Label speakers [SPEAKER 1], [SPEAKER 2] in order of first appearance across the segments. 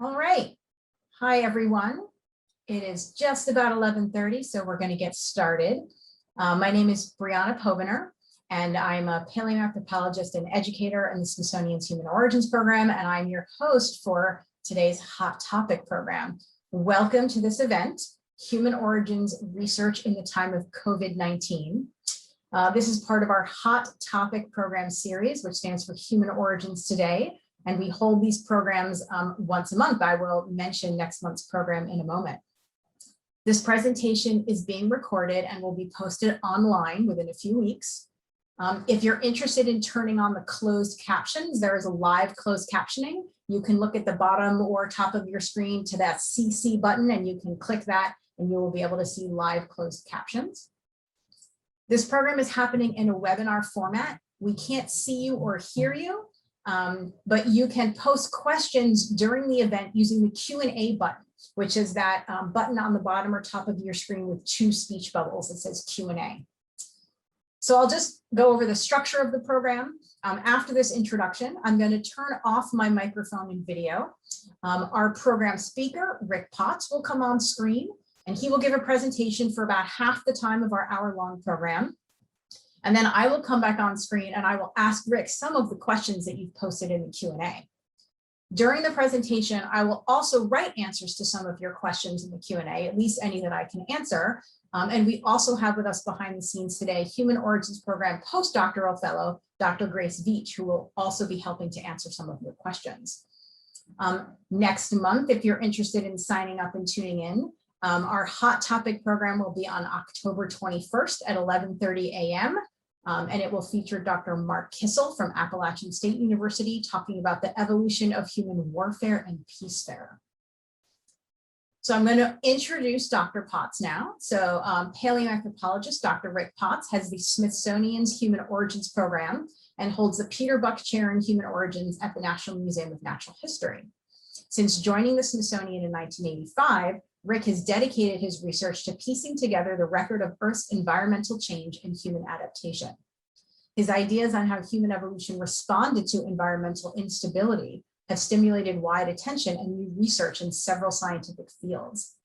[SPEAKER 1] All right. Hi, everyone. It is just about 11:30, so we're going to get started. My name is Briana Pobiner, and I'm a paleoanthropologist and educator in the Smithsonian's Human Origins Program, and I'm your host for today's Hot Topic program. Welcome to this event, Human Origins Research in the Time of COVID-19. This is part of our Hot Topic program series, which stands for Human Origins Today. And we hold these programs once a month. I will mention next month's program in a moment. This presentation is being recorded and will be posted online within a few weeks. If you're interested in turning on the closed captions, there is a live closed captioning. You can look at the bottom or top of your screen to that CC button, and you can click that and you will be able to see live closed captions. This program is happening in a webinar format. We can't see you or hear you. But you can post questions during the event using the Q&A button, which is that button on the bottom or top of your screen with two speech bubbles that says Q&A. So I'll just go over the structure of the program. After this introduction, I'm going to turn off my microphone and video. Our program speaker, Rick Potts, will come on screen, and he will give a presentation for about half the time of our hour-long program. And then I will come back on screen and I will ask Rick some of the questions that you've posted in the Q&A. During the presentation, I will also write answers to some of your questions in the Q&A, at least any that I can answer. And we also have with us behind the scenes today, Human Origins Program postdoctoral fellow, Dr. Grace Veach, who will also be helping to answer some of your questions. Next month, if you're interested in signing up and tuning in, our Hot Topic program will be on October 21st at 11:30 a.m. And it will feature Dr. Mark Kissel from Appalachian State University talking about the evolution of human warfare and peacefare. So I'm going to introduce Dr. Potts now. So paleoanthropologist Dr. Rick Potts has the Smithsonian's Human Origins Program and holds the Peter Buck Chair in Human Origins at the National Museum of Natural History. Since joining the Smithsonian in 1985, Rick has dedicated his research to piecing together the record of Earth's environmental change and human adaptation. His ideas on how human evolution responded to environmental instability have stimulated wide attention and new research in several scientific fields.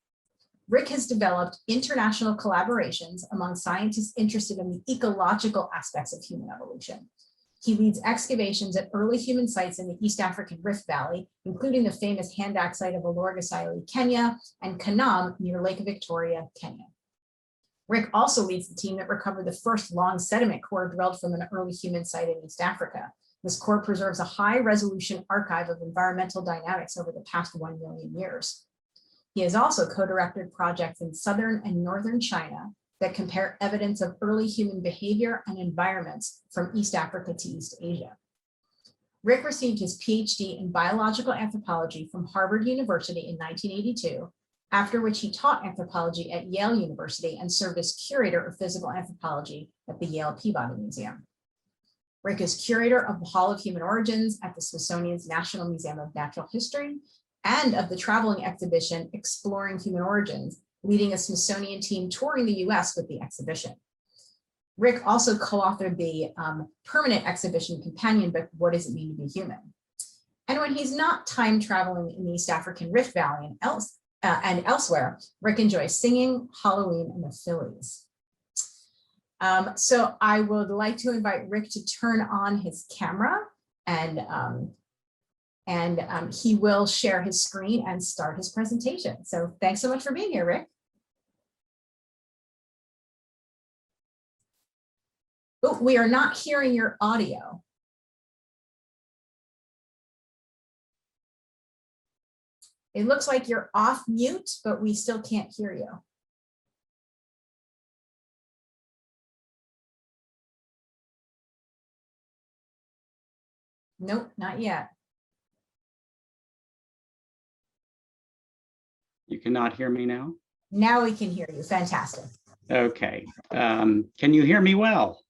[SPEAKER 1] Rick has developed international collaborations among scientists interested in the ecological aspects of human evolution. He leads excavations at early human sites in the East African Rift Valley, including the famous hand-axe site of Olorgesailie, Kenya, and Kanam near Lake Victoria, Kenya. Rick also leads the team that recovered the first long sediment core drilled from an early human site in East Africa. This core preserves a high-resolution archive of environmental dynamics over the past 1 million years. He has also co-directed projects in southern and northern China that compare evidence of early human behavior and environments from East Africa to East Asia. Rick received his PhD in biological anthropology from Harvard University in 1982, after which he taught anthropology at Yale University and served as curator of physical anthropology at the Yale Peabody Museum. Rick is curator of the Hall of Human Origins at the Smithsonian's National Museum of Natural History and of the traveling exhibition Exploring Human Origins, leading a Smithsonian team touring the US with the exhibition. Rick also co-authored the permanent exhibition companion book, What Does It Mean to Be Human? And when he's not time traveling in the East African Rift Valley and elsewhere, Rick enjoys singing, Halloween, and the Phillies. So I would like to invite Rick to turn on his camera and he will share his screen and start his presentation. So thanks so much for being here, Rick. Oh, we are not hearing your audio. It looks like you're off mute, but we still can't hear you. Nope, not yet.
[SPEAKER 2] You cannot hear me now?
[SPEAKER 1] Now we can hear you. Fantastic.
[SPEAKER 2] Okay. Can you hear me well?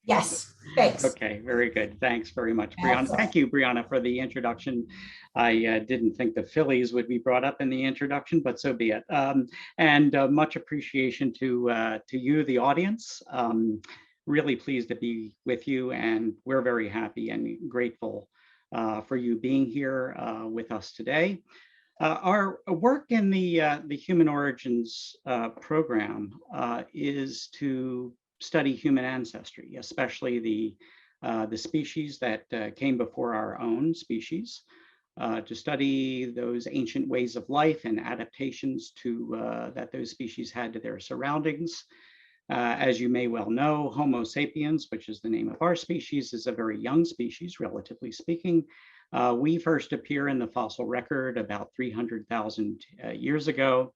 [SPEAKER 1] Yes, thanks.
[SPEAKER 2] Okay, very good. Thanks very much, Briana. Thank you, Briana, for the introduction. I didn't think the Phillies would be brought up in the introduction, but so be it. And much appreciation to you, the audience. Really pleased to be with you, and we're very happy and grateful for you being here with us today. Our work in the Human Origins program is to study human ancestry, especially the species that came before our own species, to study those ancient ways of life and adaptations to that those species had to their surroundings. As you may well know, Homo sapiens, which is the name of our species, is a very young species, relatively speaking. We first appear in the fossil record about 300,000 years ago.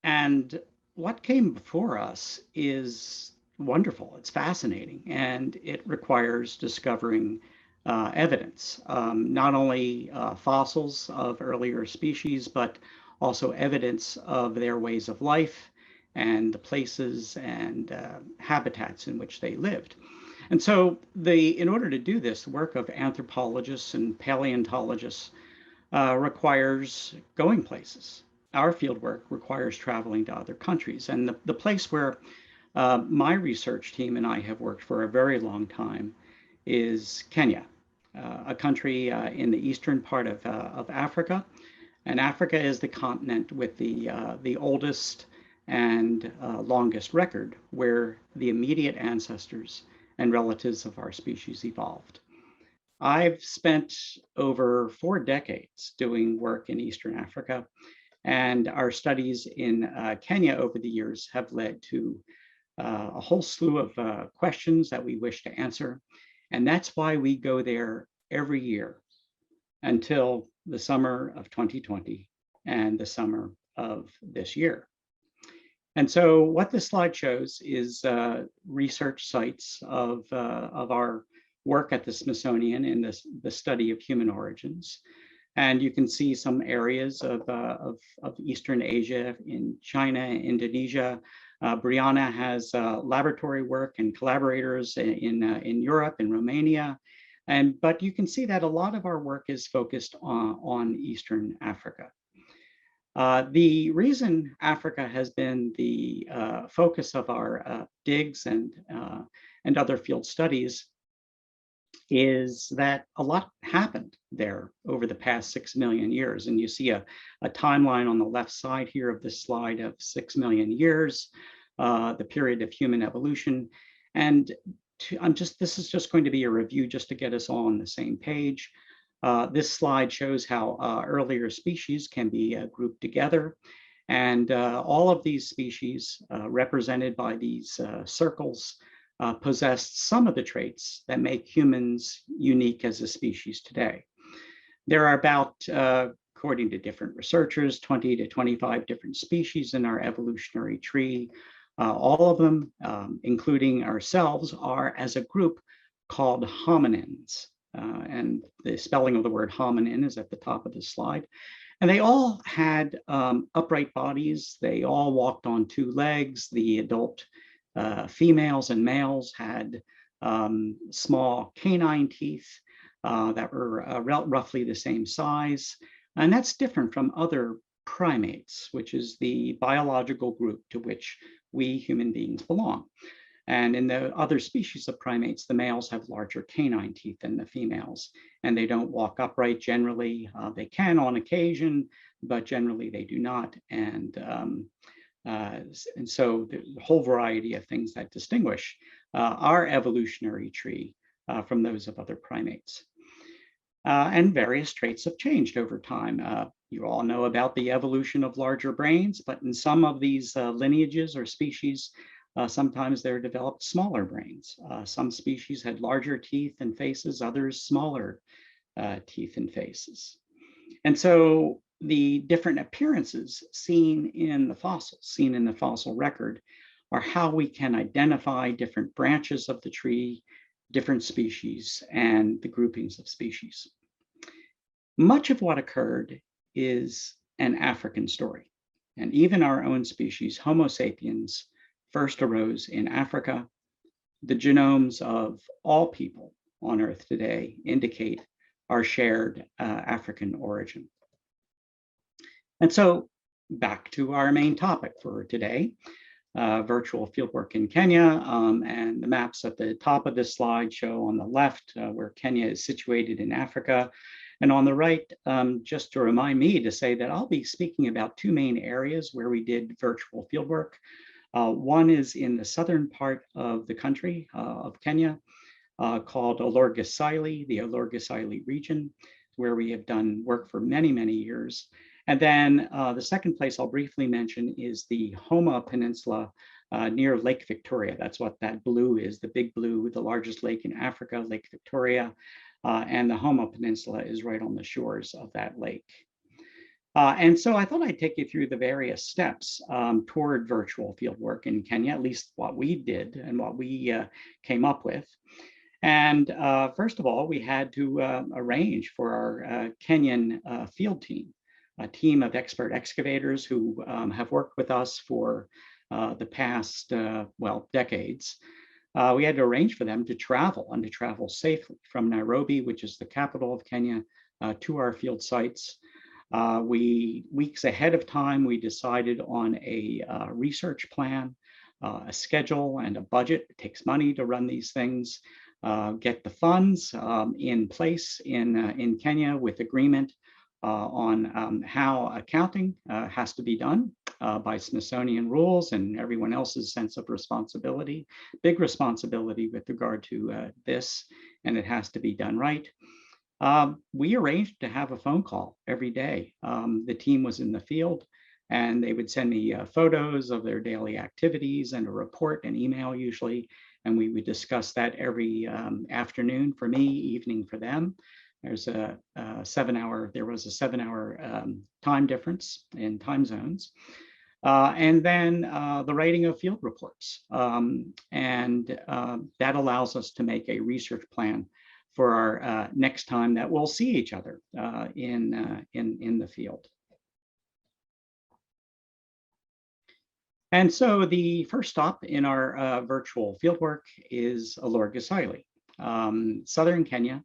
[SPEAKER 2] And what came before us is wonderful. It's fascinating, and it requires discovering evidence, not only fossils of earlier species, but also evidence of their ways of life and the places and habitats in which they lived. And so in order to do this, the work of anthropologists and paleontologists requires going places. Our fieldwork requires traveling to other countries. And the place where my research team and I have worked for a very long time is Kenya, a country in the eastern part of Africa. And Africa is the continent with the oldest and longest record where the immediate ancestors and relatives of our species evolved. I've spent over 4 decades doing work in Eastern Africa, and our studies in Kenya over the years have led to a whole slew of questions that we wish to answer. And that's why we go there every year until the summer of 2020 and the summer of this year. And so what this slide shows is research sites of our work at the Smithsonian in the study of human origins. And you can see some areas of Eastern Asia in China, Indonesia. Briana has laboratory work and collaborators in Europe and Romania. But you can see that a lot of our work is focused on Eastern Africa. The reason Africa has been the focus of our digs and other field studies is that a lot happened there over the past 6 million years. And you see a timeline on the left side here of this slide of 6 million years, the period of human evolution. And this is just going to be a review just to get us all on the same page. This slide shows how earlier species can be grouped together. And all of these species represented by these circles possessed some of the traits that make humans unique as a species today. There are about, according to different researchers, 20 to 25 different species in our evolutionary tree. All of them, including ourselves, are as a group called hominins. And the spelling of the word hominin is at the top of the slide. And they all had upright bodies. They all walked on 2 legs. The adult females and males had small canine teeth that were roughly the same size. And that's different from other primates, which is the biological group to which we human beings belong. And in the other species of primates, the males have larger canine teeth than the females, and they don't walk upright generally. They can on occasion, but generally they do not. And so there's a whole variety of things that distinguish our evolutionary tree from those of other primates. And various traits have changed over time. You all know about the evolution of larger brains, but in some of these lineages or species, sometimes they're developed smaller brains. Some species had larger teeth and faces, others smaller teeth and faces. And so the different appearances seen in the fossils, seen in the fossil record, are how we can identify different branches of the tree, different species, and the groupings of species. Much of what occurred is an African story. And even our own species, Homo sapiens, first arose in Africa. The genomes of all people on Earth today indicate our shared African origin. And so back to our main topic for today, virtual fieldwork in Kenya. And the maps at the top of this slide show on the left where Kenya is situated in Africa. And on the right, just to remind me to say that I'll be speaking about two main areas where we did virtual fieldwork. One is in the southern part of the country of Kenya, called Olorgesailie, the Olorgesailie region, where we have done work for many, many years. And then the second place I'll briefly mention is the Homa Peninsula near Lake Victoria. That's what that blue is, the big blue, the largest lake in Africa, Lake Victoria. And the Homa Peninsula is right on the shores of that lake. And so I thought I'd take you through the various steps toward virtual fieldwork in Kenya, at least what we did and what we came up with. And first of all, we had to arrange for our Kenyan field team, a team of expert excavators who have worked with us for the past, decades. We had to arrange for them to travel and to travel safely from Nairobi, which is the capital of Kenya, to our field sites. Weeks ahead of time, we decided on a research plan, a schedule, and a budget. It takes money to run these things. Get the funds in place in Kenya with agreement on how accounting has to be done by Smithsonian rules and everyone else's sense of responsibility, big responsibility with regard to this, and it has to be done right. We arranged to have a phone call every day. The team was in the field and they would send me photos of their daily activities and a report, an email usually, and we would discuss that every afternoon for me, evening for them. There's a 7-hour, there was a 7-hour time difference in time zones. And then the writing of field reports. That allows us to make a research plan for our next time that we'll see each other in the field. And so the first stop in our virtual fieldwork is Olorgesailie, southern Kenya.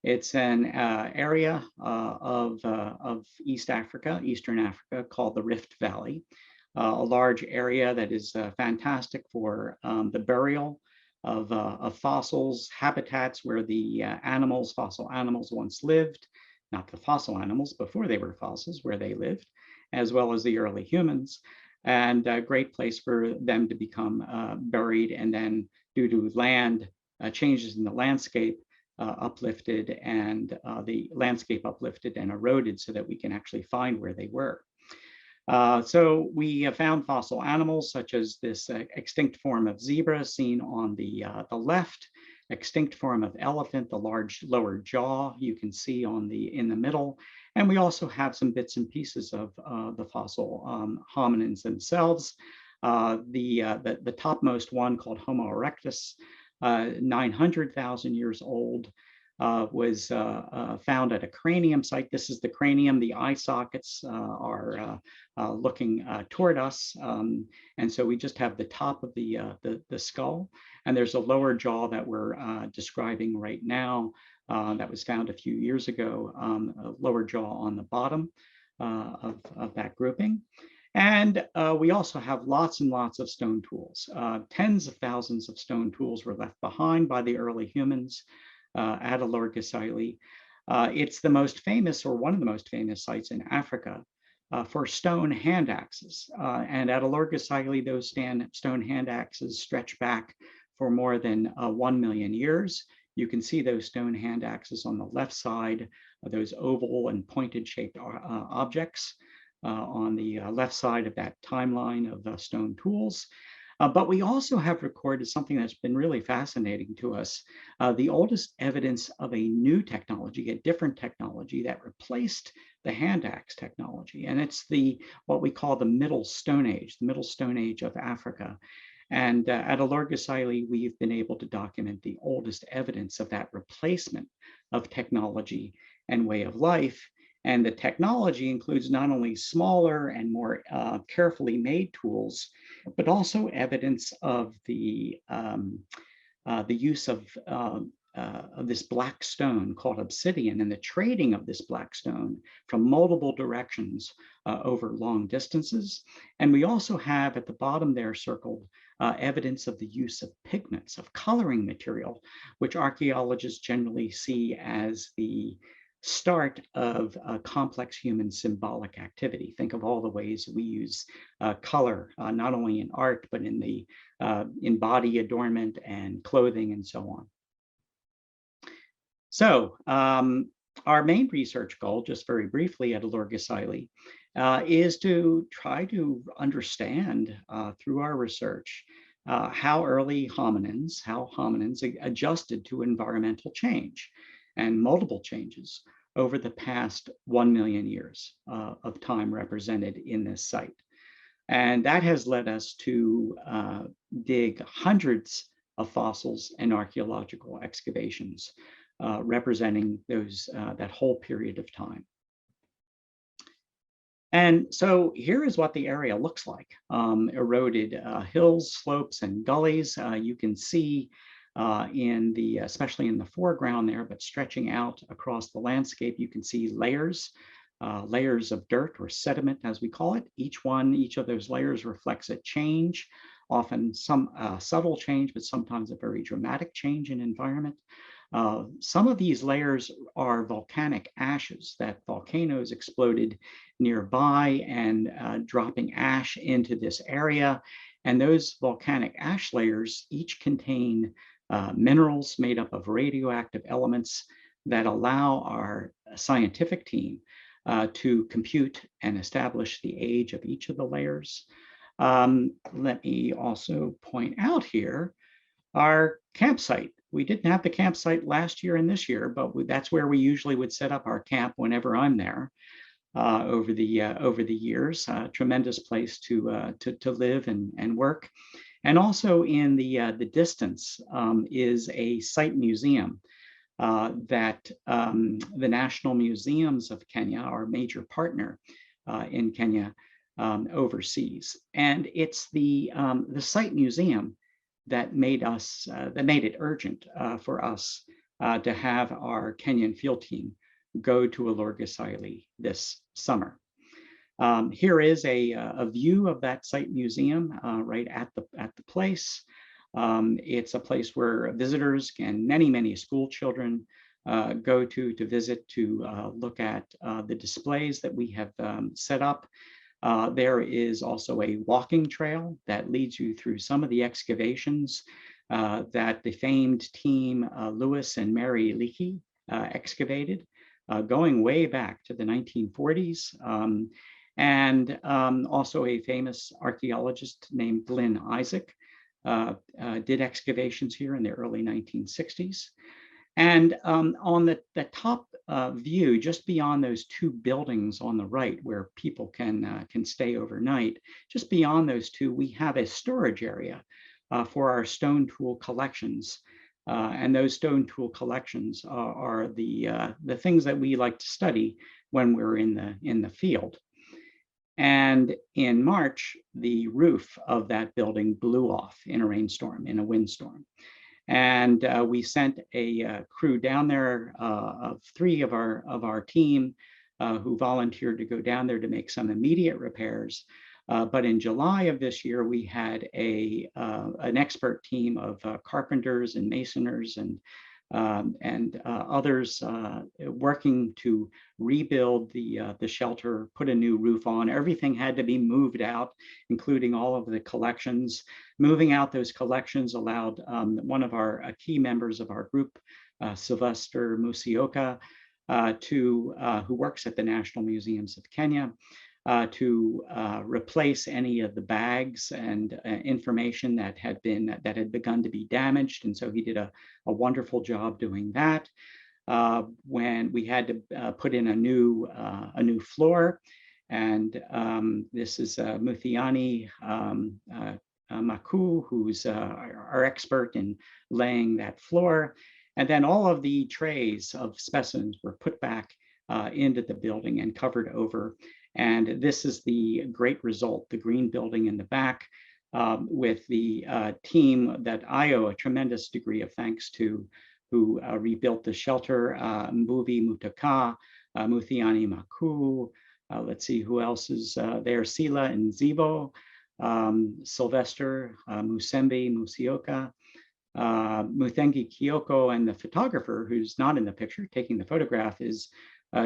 [SPEAKER 2] It's an area of East Africa, Eastern Africa, called the Rift Valley, a large area that is fantastic for the burial of fossils, habitats where the fossil animals once lived, not the fossil animals before they were fossils, where they lived, as well as the early humans. And a great place for them to become buried, and then due to land changes in the landscape, uplifted, and the landscape uplifted and eroded so that we can actually find where they were. So we have found fossil animals such as this extinct form of zebra seen on the left, extinct form of elephant, the large lower jaw you can see in the middle. And we also have some bits and pieces of the fossil hominins themselves. The topmost one, called Homo erectus, 900,000 years old, was found at a cranium site. This is the cranium. The eye sockets are looking toward us. And so we just have the top of the skull. And there's a lower jaw that we're describing right now that was found a few years ago, a lower jaw on the bottom of that grouping. And we also have lots and lots of stone tools. Tens of thousands of stone tools were left behind by the early humans at Olorgesailie. It's the most famous, or one of the most famous sites in Africa for stone hand axes. And at Olorgesailie, those stone hand axes stretch back for more than 1 million years. You can see those stone hand axes on the left side, those oval and pointed shaped objects on the left side of that timeline of stone tools. But we also have recorded something that's been really fascinating to us, the oldest evidence of a new technology, a different technology that replaced the hand axe technology. And it's what we call the Middle Stone Age of Africa. And at Olorgesailie, we've been able to document the oldest evidence of that replacement of technology and way of life. And the technology includes not only smaller and more carefully made tools, but also evidence of the use of this black stone called obsidian, and the trading of this black stone from multiple directions over long distances. And we also have at the bottom there circled evidence of the use of pigments, of coloring material, which archaeologists generally see as the start of complex human symbolic activity. Think of all the ways we use color, not only in art, but in body adornment and clothing and so on. So our main research goal, just very briefly at Olorgesailie, is to try to understand through our research how hominins adjusted to environmental change and multiple changes over the past 1 million years of time represented in this site. And that has led us to dig hundreds of fossils and archaeological excavations representing that whole period of time. And so here is what the area looks like. Eroded hills, slopes, and gullies. You can see especially in the foreground there, but stretching out across the landscape, you can see layers of dirt or sediment, as we call it. Each of those layers reflects a change, often some subtle change, but sometimes a very dramatic change in environment. Some of these layers are volcanic ashes that volcanoes exploded nearby and dropping ash into this area. And those volcanic ash layers each contain minerals made up of radioactive elements that allow our scientific team to compute and establish the age of each of the layers. Let me also point out here our campsite. We didn't have the campsite last year and this year, but that's where we usually would set up our camp whenever I'm there over the years. Tremendous place to live and work. And also in the distance is a site museum that the National Museums of Kenya, our major partner in Kenya, oversees. And it's the site museum that made it urgent for us to have our Kenyan field team go to Olorgesailie this summer. Here is a view of that site museum right at the place. It's a place where visitors and many school children go to visit, to look at the displays that we have set up. There is also a walking trail that leads you through some of the excavations that the famed team Lewis and Mary Leakey excavated, going way back to the 1940s. And also a famous archaeologist named Glenn Isaac did excavations here in the early 1960s. And on the top view, just beyond those two buildings on the right where people can stay overnight, just beyond those two, we have a storage area for our stone tool collections. And those stone tool collections are the things that we like to study when we're in the field. And in March, the roof of that building blew off in a rainstorm, in a windstorm. And we sent a crew down there of 3 of our team who volunteered to go down there to make some immediate repairs. But in July of this year, we had an expert team of carpenters and masoners and others working to rebuild the shelter, put a new roof on. Everything had to be moved out, including all of the collections. Moving out those collections allowed one of our key members of our group, Sylvester Musioka, who works at the National Museums of Kenya, to replace any of the bags and information that had begun to be damaged. And so he did a wonderful job doing that. When we had to put in a new floor, and this is Muthiani Maku, who's our expert in laying that floor. And then all of the trays of specimens were put back into the building and covered over. And this is the great result, the green building in the back, with the team that I owe a tremendous degree of thanks to, who rebuilt the shelter, Mbuvi Mutaka, Muthiani Maku, let's see who else is there, Sila and Zibo, Sylvester Musembe Musioka, Muthengi Kyoko, and the photographer, who's not in the picture taking the photograph, is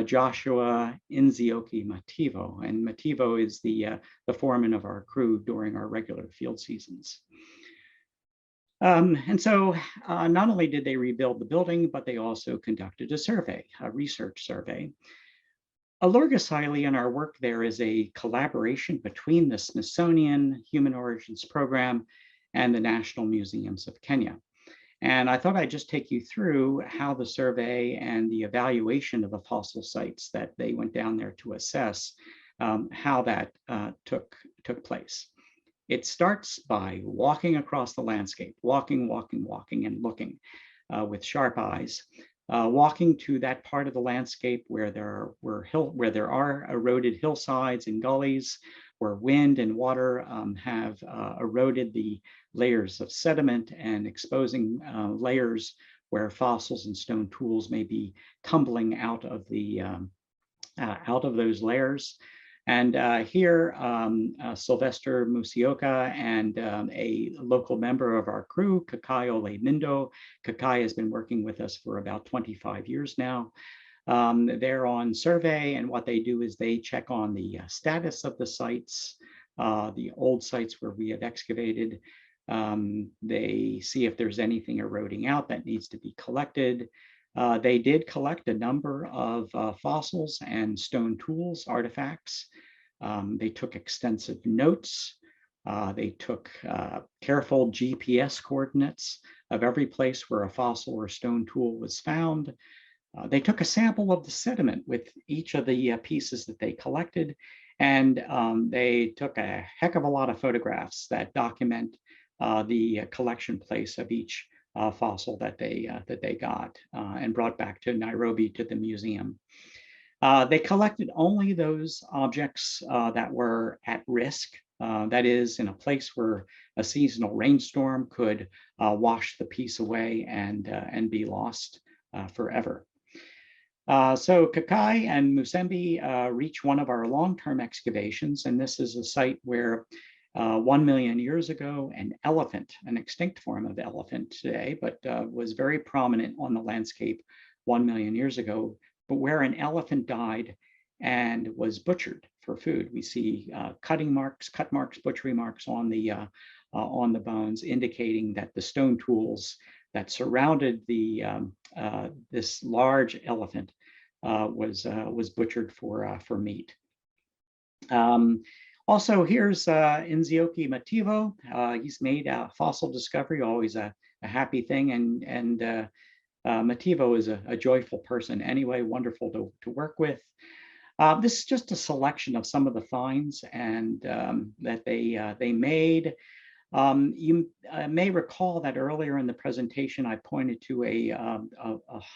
[SPEAKER 2] Joshua Nzioki Mativo. And Mativo is the foreman of our crew during our regular field seasons. And so not only did they rebuild the building, but they also conducted a survey, a research survey. Olorgesailie and our work there is a collaboration between the Smithsonian Human Origins Program and the National Museums of Kenya. And I thought I'd just take you through how the survey and the evaluation of the fossil sites that they went down there to assess, how that took place. It starts by walking across the landscape, walking, and looking with sharp eyes. Walking to that part of the landscape where there are eroded hillsides and gullies, where wind and water have eroded the layers of sediment and exposing layers where fossils and stone tools may be tumbling out of those layers. And here, Sylvester Musioka and a local member of our crew, Kakai Olemindo. Kakai has been working with us for about 25 years now. They're on survey, and what they do is they check on the status of the sites, the old sites where we have excavated. They see if there's anything eroding out that needs to be collected. They did collect a number of fossils and stone tools, artifacts. They took extensive notes. They took careful GPS coordinates of every place where a fossil or stone tool was found. They took a sample of the sediment with each of the pieces that they collected, and they took a heck of a lot of photographs that document the collection place of each fossil that they got and brought back to Nairobi to the museum. They collected only those objects that were at risk, that is, in a place where a seasonal rainstorm could wash the piece away and be lost forever. So Kakai and Musembi reach one of our long-term excavations, and this is a site where 1 million years ago, an elephant, an extinct form of elephant today, but was very prominent on the landscape 1 million years ago, but where an elephant died and was butchered for food. We see cut marks, butchery marks on the bones, indicating that the stone tools that surrounded this large elephant was butchered for meat. Also, here's Nzioki Mativo. He's made a fossil discovery, always a happy thing, and Mativo is a joyful person anyway, wonderful to work with. This is just a selection of some of the finds and that they made. You may recall that earlier in the presentation, I pointed to a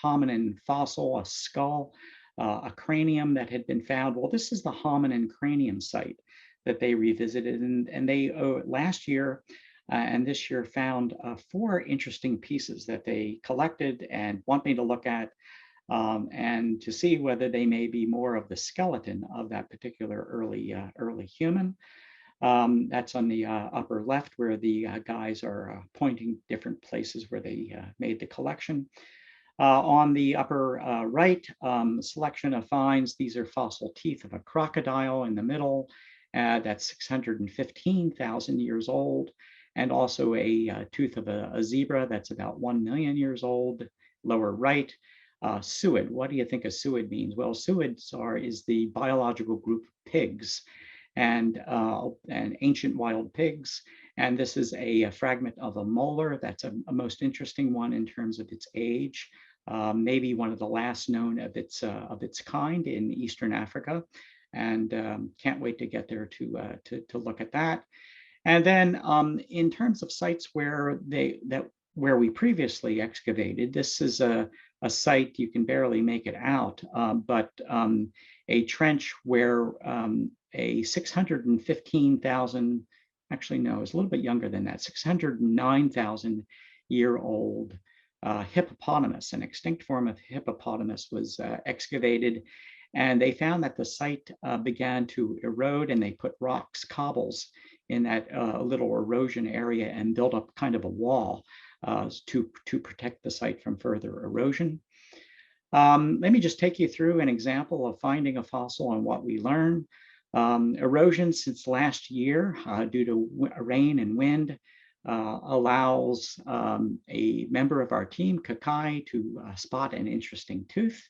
[SPEAKER 2] hominin fossil, a skull, a cranium that had been found. Well, this is the hominin cranium site that they revisited, and they last year and this year found 4 interesting pieces that they collected and want me to look at and to see whether they may be more of the skeleton of that particular early human. That's on the upper left, where the guys are pointing different places where they made the collection. On the upper right, selection of finds. These are fossil teeth of a crocodile in the middle. That's 615,000 years old. And also a tooth of a zebra that's about 1 million years old. Lower right, suid. What do you think a suid means? Well, suids is the biological group of pigs and ancient wild pigs. And this is a fragment of a molar. That's a most interesting one in terms of its age. Maybe one of the last known of its kind in Eastern Africa. And can't wait to get there to look at that. And then in terms of sites where we previously excavated, this is a site, you can barely make it out, but a trench where a 615,000, actually no, it's a little bit younger than that, 609,000 year old hippopotamus, an extinct form of hippopotamus, was excavated. And they found that the site began to erode, and they put rocks, cobbles in that little erosion area and built up kind of a wall to protect the site from further erosion. Let me just take you through an example of finding a fossil and what we learn. Erosion since last year due to rain and wind allows a member of our team, Kakai, to spot an interesting tooth.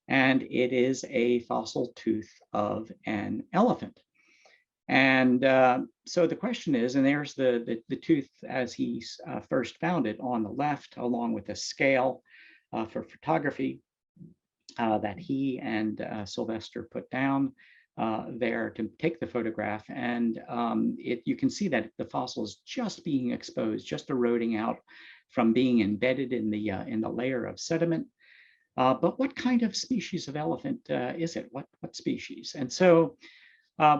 [SPEAKER 2] And it is a fossil tooth of an elephant. And so the question is, and there's the tooth as he first found it on the left, along with a scale for photography that he and Sylvester put down there to take the photograph. And you can see that the fossil is just being exposed, just eroding out from being embedded in the layer of sediment. But what kind of species of elephant is it? What species? And so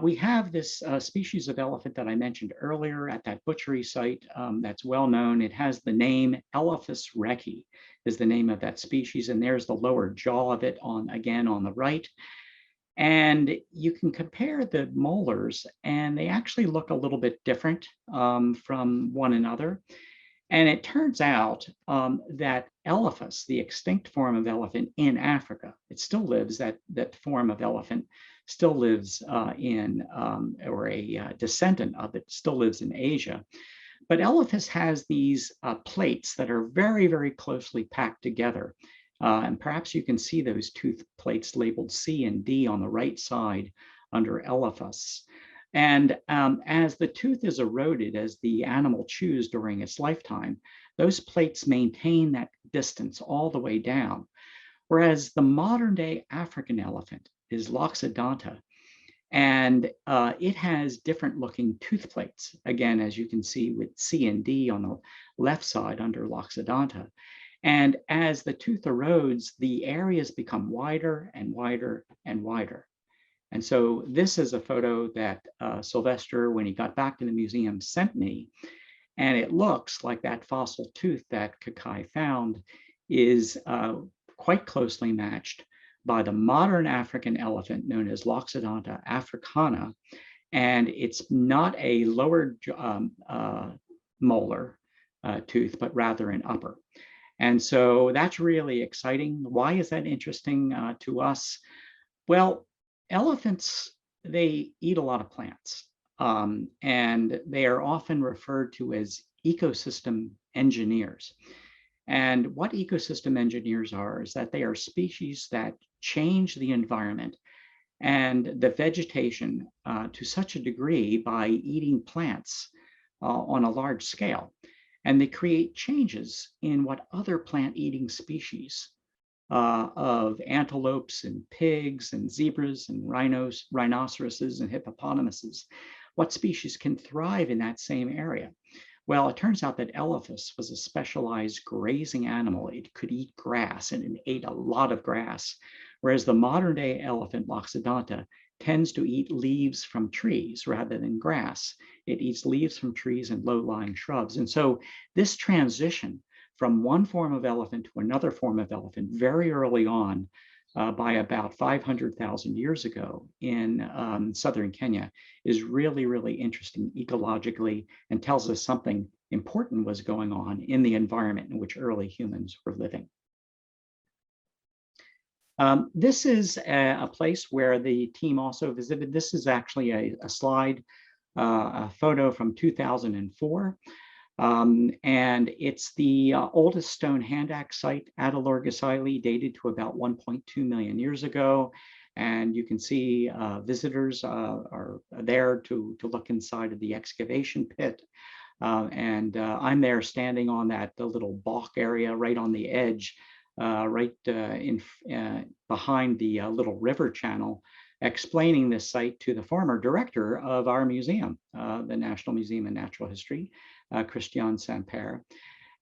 [SPEAKER 2] we have this species of elephant that I mentioned earlier at that butchery site that's well known. It has the name Elephas recchi is the name of that species. And there's the lower jaw of it again on the right. And you can compare the molars and they actually look a little bit different from one another. And it turns out that Elephas, the extinct form of elephant in Africa, it still lives, that form of elephant still lives or a descendant of it still lives in Asia. But Elephas has these plates that are very, very closely packed together. And perhaps you can see those tooth plates labeled C and D on the right side under Elephas. And as the tooth is eroded, as the animal chews during its lifetime, those plates maintain that distance all the way down. Whereas the modern day African elephant is Loxodonta, and it has different looking tooth plates, again, as you can see with C and D on the left side under Loxodonta. And as the tooth erodes, the areas become wider and wider and wider. And so this is a photo that Sylvester, when he got back to the museum, sent me. And it looks like that fossil tooth that Kakai found is quite closely matched by the modern African elephant known as Loxodonta africana. And it's not a lower molar tooth, but rather an upper. And so that's really exciting. Why is that interesting to us? Well, elephants, they eat a lot of plants, and they are often referred to as ecosystem engineers. And what ecosystem engineers are is that they are species that change the environment and the vegetation to such a degree by eating plants on a large scale. And they create changes in what other plant-eating species of antelopes and pigs and zebras and rhinoceroses and hippopotamuses, what species can thrive in that same area? Well, it turns out that Elephas was a specialized grazing animal. It could eat grass, and it ate a lot of grass, whereas the modern day elephant, Loxodonta, tends to eat leaves from trees rather than grass. It eats leaves from trees and low-lying shrubs. And so this transition from one form of elephant to another form of elephant very early on, by about 500,000 years ago in southern Kenya, is really, really interesting ecologically and tells us something important was going on in the environment in which early humans were living. This is a place where the team also visited. This is actually a slide, a photo from 2004. And it's the oldest stone hand axe site at Olorgesailie, dated to about 1.2 million years ago. And you can see visitors are there to look inside of the excavation pit. And I'm there standing on the little balk area right on the edge, behind the little river channel, explaining this site to the former director of our museum, the National Museum of Natural History, Christian Samper.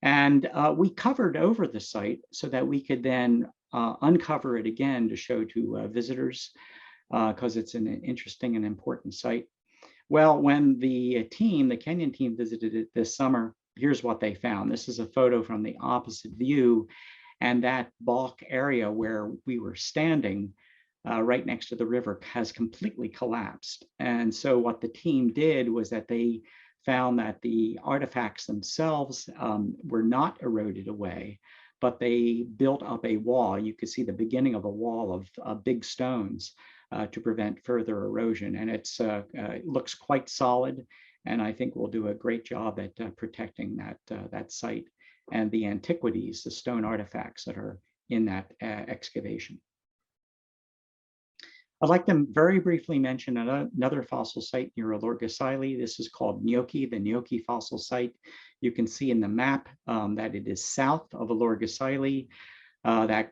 [SPEAKER 2] And we covered over the site so that we could then uncover it again to show to visitors, because it's an interesting and important site. Well, when the Kenyan team visited it this summer, here's what they found. This is a photo from the opposite view, and that balk area where we were standing right next to the river has completely collapsed. And so what the team did was that they found that the artifacts themselves were not eroded away, but they built up a wall. You could see the beginning of a wall of big stones to prevent further erosion. And it looks quite solid. And I think we'll do a great job at protecting that site and the antiquities, the stone artifacts that are in that excavation. I'd like to very briefly mention another fossil site near Olorgesailie. This is called Gnocchi, the Gnocchi fossil site. You can see in the map that it is south of Olorgesailie. That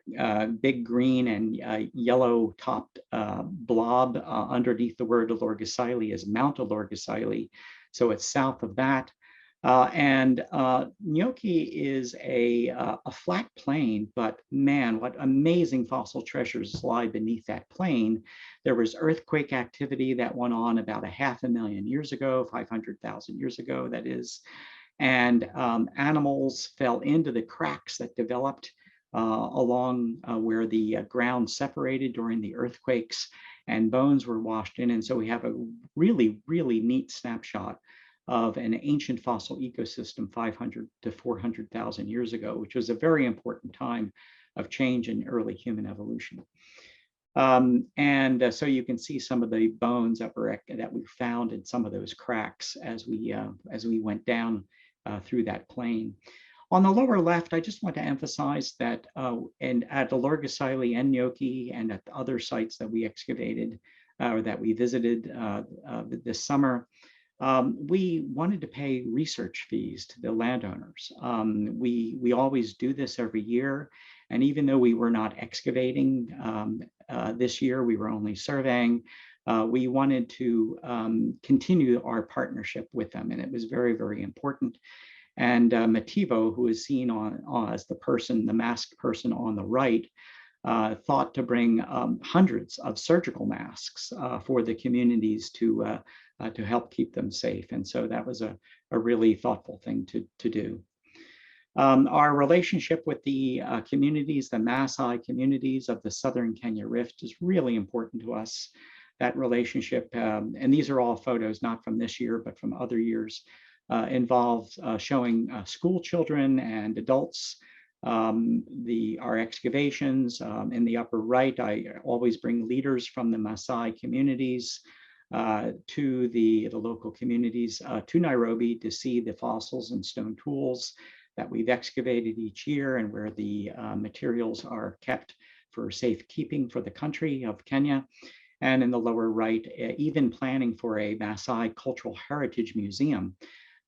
[SPEAKER 2] big green and yellow topped blob underneath the word Olorgesailie is Mount Olorgesailie. So it's south of that. Gnocchi is a flat plain, but man, what amazing fossil treasures lie beneath that plain. There was earthquake activity that went on about 500,000 years ago, 500,000 years ago, that is. And animals fell into the cracks that developed along where the ground separated during the earthquakes, and bones were washed in. And so we have a really, really neat snapshot of an ancient fossil ecosystem 500 to 400,000 years ago, which was a very important time of change in early human evolution. So you can see some of the bones that we found in some of those cracks as we went down through that plain. On the lower left, I just want to emphasize that and at Olorgesailie and Gnocchi and at the other sites that we excavated or that we visited this summer, we wanted to pay research fees to the landowners. We always do this every year. And even though we were not excavating this year, we were only surveying, we wanted to continue our partnership with them. And it was very, very important. And Mativo, who is seen as the masked person on the right, thought to bring hundreds of surgical masks for the communities to help keep them safe. And so that was a really thoughtful thing to do. Our relationship with the communities, the Maasai communities of the Southern Kenya Rift, is really important to us. That relationship, and these are all photos, not from this year, but from other years, involves showing school children and adults our excavations. In the upper right, I always bring leaders from the Maasai communities to the local communities to Nairobi to see the fossils and stone tools that we've excavated each year and where the materials are kept for safekeeping for the country of Kenya. And in the lower right, even planning for a Maasai Cultural Heritage Museum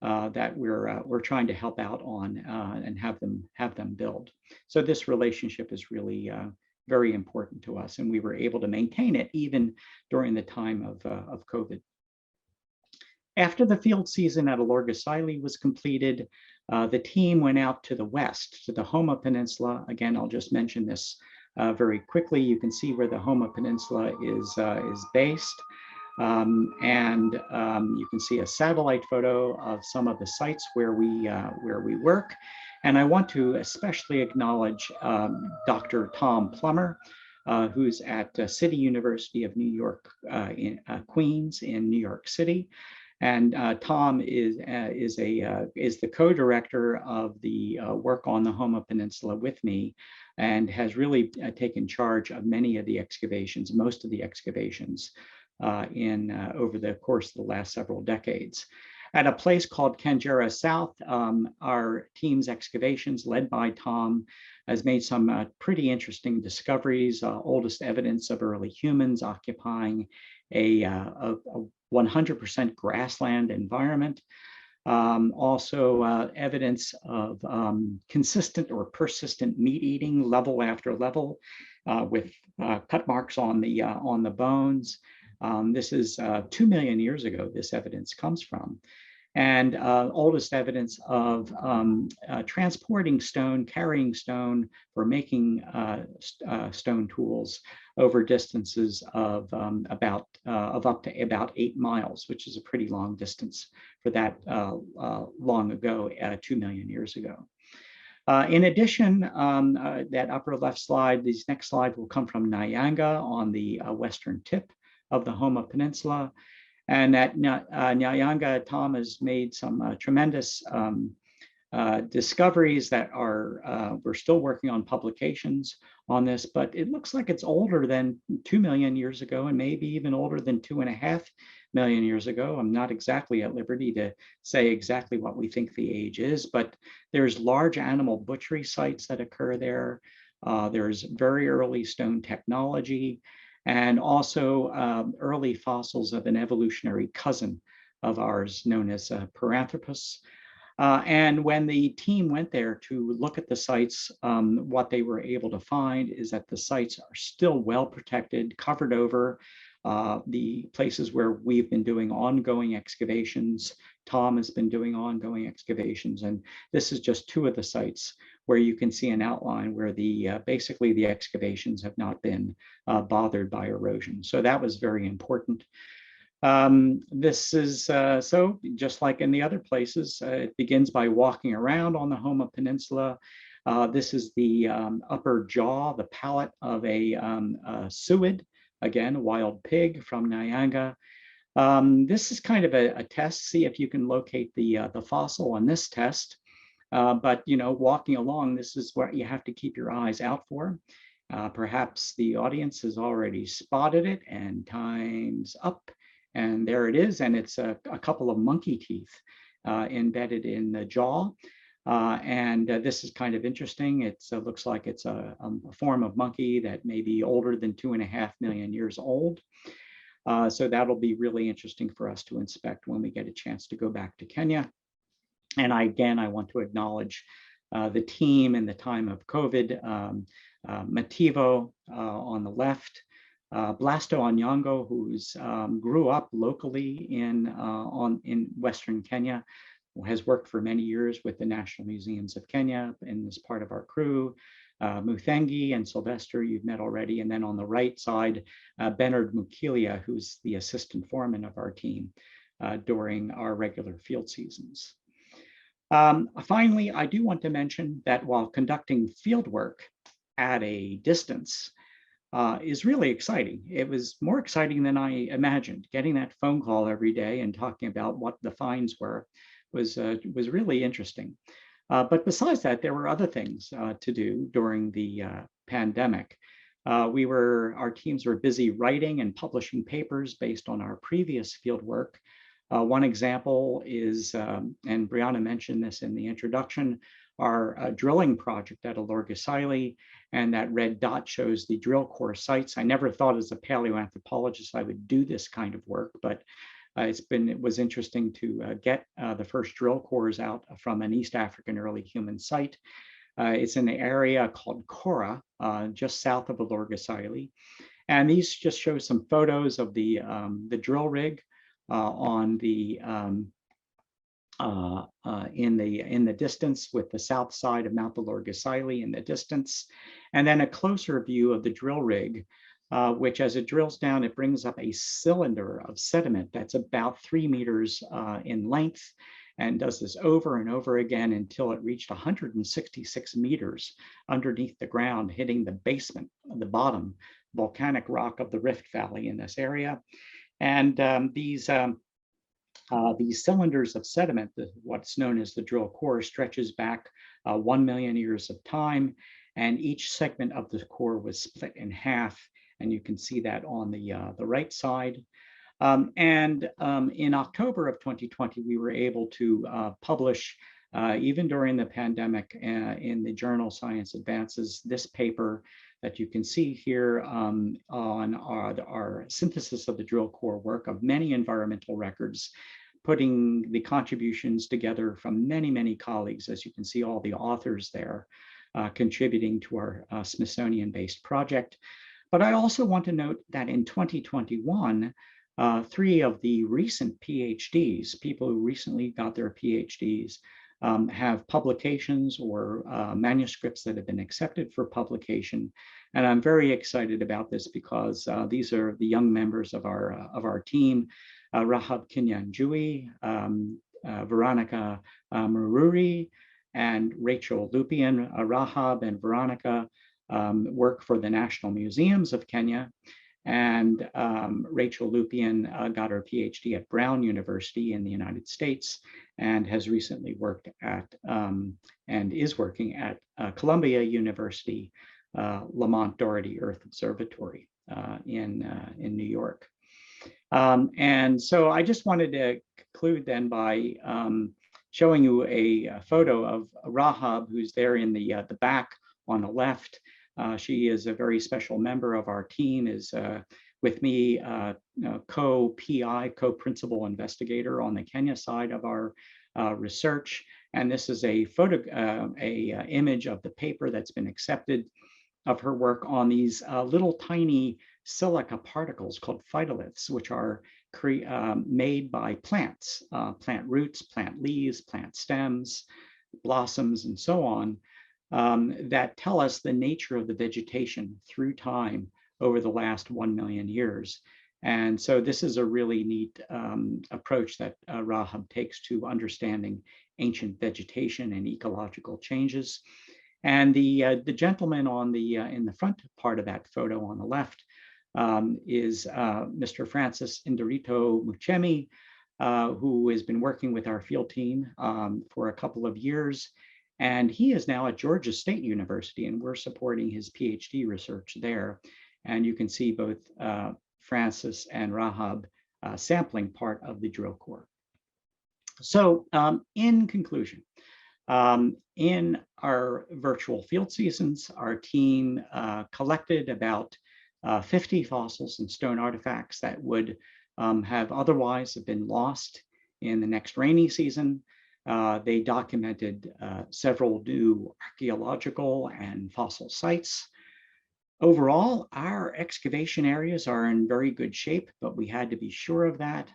[SPEAKER 2] that we're trying to help out on and have them build. So this relationship is really very important to us, and we were able to maintain it even during the time of COVID. After the field season at Olorgesailie was completed, the team went out to the west, to the Homa Peninsula. Again, I'll just mention this very quickly. You can see where the Homa Peninsula is based. You can see a satellite photo of some of the sites where we work. And I want to especially acknowledge Dr. Tom Plummer, who's at City University of New York, Queens in New York City. And Tom is the co-director of the work on the Homa Peninsula with me, and has really taken charge of many of the excavations, most of the excavations over the course of the last several decades. At a place called Kanjera South, our team's excavations, led by Tom, has made some pretty interesting discoveries, oldest evidence of early humans occupying a 100% grassland environment. Also evidence of consistent or persistent meat eating level after level with cut marks on the bones. This is 2 million years ago, this evidence comes from. And oldest evidence of transporting stone, carrying stone for making stone tools over distances of up to about 8 miles, which is a pretty long distance for that long ago, 2 million years ago. In addition, that upper left slide, these next slides will come from Nyanga on the western tip of the Homa Peninsula. And at Nyanga, Tom has made some tremendous discoveries that are, we're still working on publications on this, but it looks like it's older than 2 million years ago and maybe even older than 2.5 million years ago. I'm not exactly at liberty to say exactly what we think the age is, but there's large animal butchery sites that occur there. There's very early stone technology and also early fossils of an evolutionary cousin of ours known as Paranthropus. And when the team went there to look at the sites, what they were able to find is that the sites are still well protected, covered over. The places where we've been doing ongoing excavations, Tom has been doing ongoing excavations, and this is just 2 of the sites where you can see an outline where the basically the excavations have not been bothered by erosion. So that was very important. This is so just like in the other places, it begins by walking around on the Homa Peninsula. This is the upper jaw, the palate of a suid, again, a wild pig from Nyanga. This is kind of a test, see if you can locate the fossil on this test. But, you know, walking along, this is what you have to keep your eyes out for. Perhaps the audience has already spotted it, and time's up. And there it is, and it's a couple of monkey teeth embedded in the jaw. And this is kind of interesting. It looks like it's a form of monkey that may be older than 2.5 million years old. So that'll be really interesting for us to inspect when we get a chance to go back to Kenya. And again, I want to acknowledge the team in the time of COVID, Mativo on the left, Blasto Onyango, who's grew up locally in Western Kenya, has worked for many years with the National Museums of Kenya and is part of our crew. Muthengi and Sylvester, you've met already. And then on the right side, Bernard Mukilia, who's the assistant foreman of our team during our regular field seasons. Finally, I do want to mention that while conducting field work at a distance is really exciting. It was more exciting than I imagined. Getting that phone call every day and talking about what the finds were was really interesting. But besides that, there were other things to do during the pandemic. Our teams were busy writing and publishing papers based on our previous field work. One example is, and Briana mentioned this in the introduction, our drilling project at Olorgesailie, and that red dot shows the drill core sites. I never thought as a paleoanthropologist I would do this kind of work, but it was interesting to get the first drill cores out from an East African early human site. It's in the area called Kora, just south of Olorgesailie. And these just show some photos of the drill rig on the in the distance, with the south side of Mount Olorgesailie in the distance, and then a closer view of the drill rig, which as it drills down, it brings up a cylinder of sediment that's about 3 meters in length, and does this over and over again until it reached 166 meters underneath the ground, hitting the basement, the bottom volcanic rock of the Rift Valley in this area. And these cylinders of sediment, what's known as the drill core, stretches back 1 million years of time, and each segment of the core was split in half, and you can see that on the right side. In October of 2020, we were able to publish, even during the pandemic, in the journal Science Advances, this paper that you can see here on our synthesis of the drill core work of many environmental records, putting the contributions together from many, many colleagues. As you can see, all the authors there contributing to our Smithsonian-based project. But I also want to note that in 2021, 3 of the recent PhDs, people who recently got their PhDs, have publications or manuscripts that have been accepted for publication. And I'm very excited about this because these are the young members of our team, Rahab Kinyanjui, Veronica Maruri, and Rachel Lupian. Rahab and Veronica work for the National Museums of Kenya. And Rachel Lupien got her PhD at Brown University in the United States and has recently worked at and is working at Columbia University, Lamont Doherty Earth Observatory in New York. And so I just wanted to conclude then by showing you a photo of Rahab, who's there in the back on the left. She is a very special member of our team, is with me, co-PI, co-principal investigator on the Kenya side of our research. And this is a photo, image of the paper that's been accepted of her work on these little tiny silica particles called phytoliths, which are made by plants, plant roots, plant leaves, plant stems, blossoms, and so on, that tell us the nature of the vegetation through time over the last 1 million years. And so this is a really neat approach that Rahab takes to understanding ancient vegetation and ecological changes. And the gentleman on the in the front part of that photo on the left is Mr. Francis Indorito Muchemi, who has been working with our field team for a couple of years. And he is now at Georgia State University, and we're supporting his PhD research there. And you can see both Francis and Rahab sampling part of the drill core. So in conclusion, in our virtual field seasons, our team collected about 50 fossils and stone artifacts that would have otherwise have been lost in the next rainy season. They documented several new archaeological and fossil sites. Overall, our excavation areas are in very good shape, but we had to be sure of that.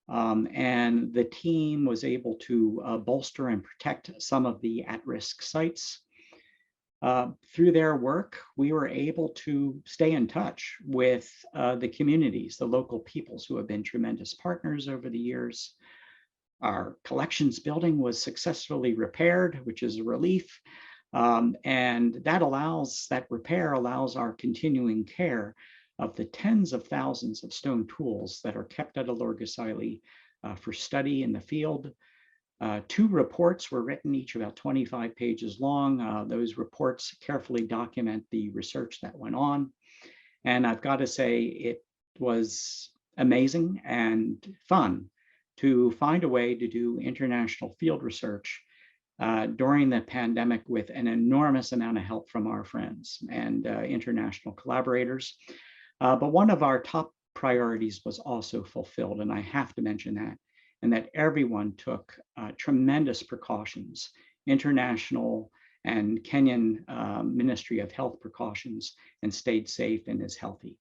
[SPEAKER 2] And the team was able to bolster and protect some of the at-risk sites. Through their work, we were able to stay in touch with the communities, the local peoples who have been tremendous partners over the years. Our collections building was successfully repaired, which is a relief. And that repair allows our continuing care of the tens of thousands of stone tools that are kept at Olorgesailie for study in the field. 2 reports were written, each about 25 pages long. Those reports carefully document the research that went on. And I've got to say, it was amazing and fun to find a way to do international field research during the pandemic with an enormous amount of help from our friends and international collaborators. But one of our top priorities was also fulfilled, and I have to mention that, and that everyone took tremendous precautions, international and Kenyan Ministry of Health precautions, and stayed safe and is healthy.